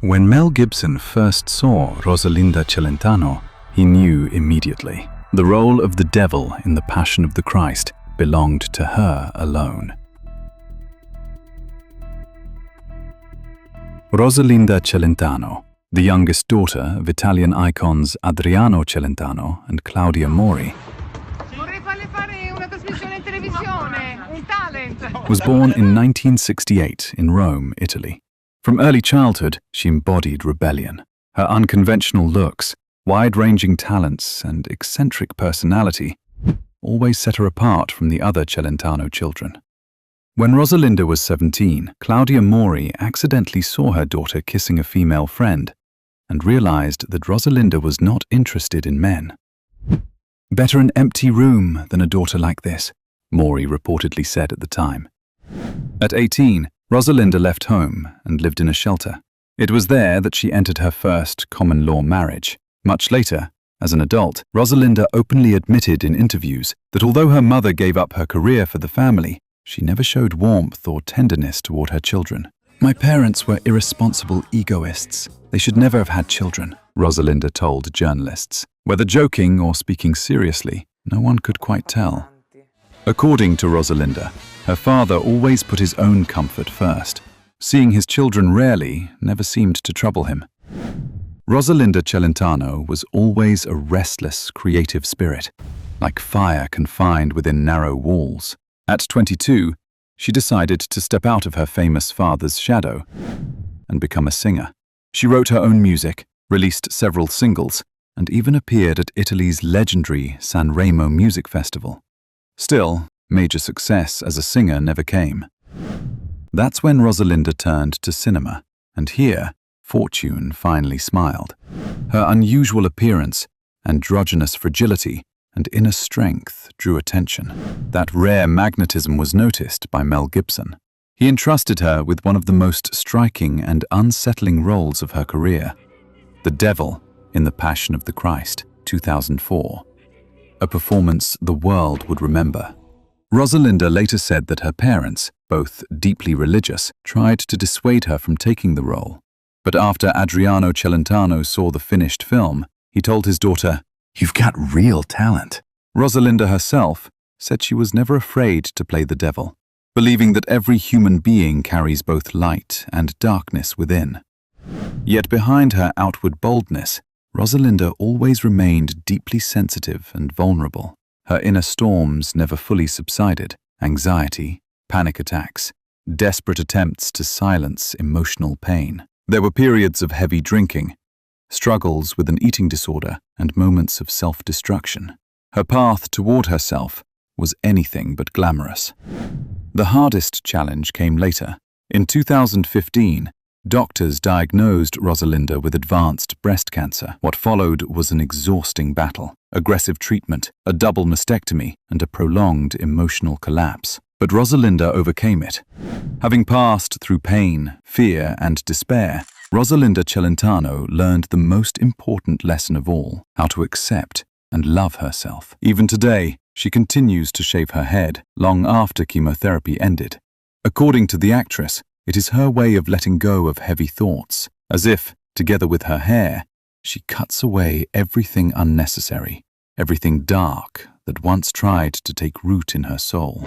When Mel Gibson first saw Rosalinda Celentano, he knew immediately. The role of the devil in The Passion of the Christ belonged to her alone. Rosalinda Celentano, the youngest daughter of Italian icons Adriano Celentano and Claudia Mori, was born in 1968 in Rome, Italy. From early childhood, she embodied rebellion. Her unconventional looks, wide-ranging talents, and eccentric personality always set her apart from the other Celentano children. When Rosalinda was 17, Claudia Mori accidentally saw her daughter kissing a female friend and realized that Rosalinda was not interested in men. "Better an empty room than a daughter like this," Mori reportedly said at the time. At 18, Rosalinda left home and lived in a shelter. It was there that she entered her first common-law marriage. Much later, as an adult, Rosalinda openly admitted in interviews that although her mother gave up her career for the family, she never showed warmth or tenderness toward her children. "My parents were irresponsible egoists. They should never have had children," Rosalinda told journalists. Whether joking or speaking seriously, no one could quite tell. According to Rosalinda, her father always put his own comfort first. Seeing his children rarely never seemed to trouble him. Rosalinda Celentano was always a restless, creative spirit, like fire confined within narrow walls. At 22, she decided to step out of her famous father's shadow and become a singer. She wrote her own music, released several singles, and even appeared at Italy's legendary Sanremo Music Festival. Still, major success as a singer never came. That's when Rosalinda turned to cinema, and here, fortune finally smiled. Her unusual appearance, androgynous fragility, and inner strength drew attention. That rare magnetism was noticed by Mel Gibson. He entrusted her with one of the most striking and unsettling roles of her career, the devil in The Passion of the Christ, 2004. A performance the world would remember. Rosalinda later said that her parents, both deeply religious, tried to dissuade her from taking the role. But after Adriano Celentano saw the finished film, he told his daughter, "You've got real talent." Rosalinda herself said she was never afraid to play the devil, believing that every human being carries both light and darkness within. Yet behind her outward boldness, Rosalinda always remained deeply sensitive and vulnerable. Her inner storms never fully subsided: anxiety, panic attacks, desperate attempts to silence emotional pain. There were periods of heavy drinking, struggles with an eating disorder, and moments of self-destruction. Her path toward herself was anything but glamorous. The hardest challenge came later. In 2015, doctors diagnosed Rosalinda with advanced breast cancer. What followed was an exhausting battle: aggressive treatment, a double mastectomy, and a prolonged emotional collapse. But Rosalinda overcame it. Having passed through pain, fear, and despair, Rosalinda Celentano learned the most important lesson of all: how to accept and love herself. Even today, she continues to shave her head long after chemotherapy ended. According to the actress, it is her way of letting go of heavy thoughts, as if, together with her hair, she cuts away everything unnecessary, everything dark that once tried to take root in her soul.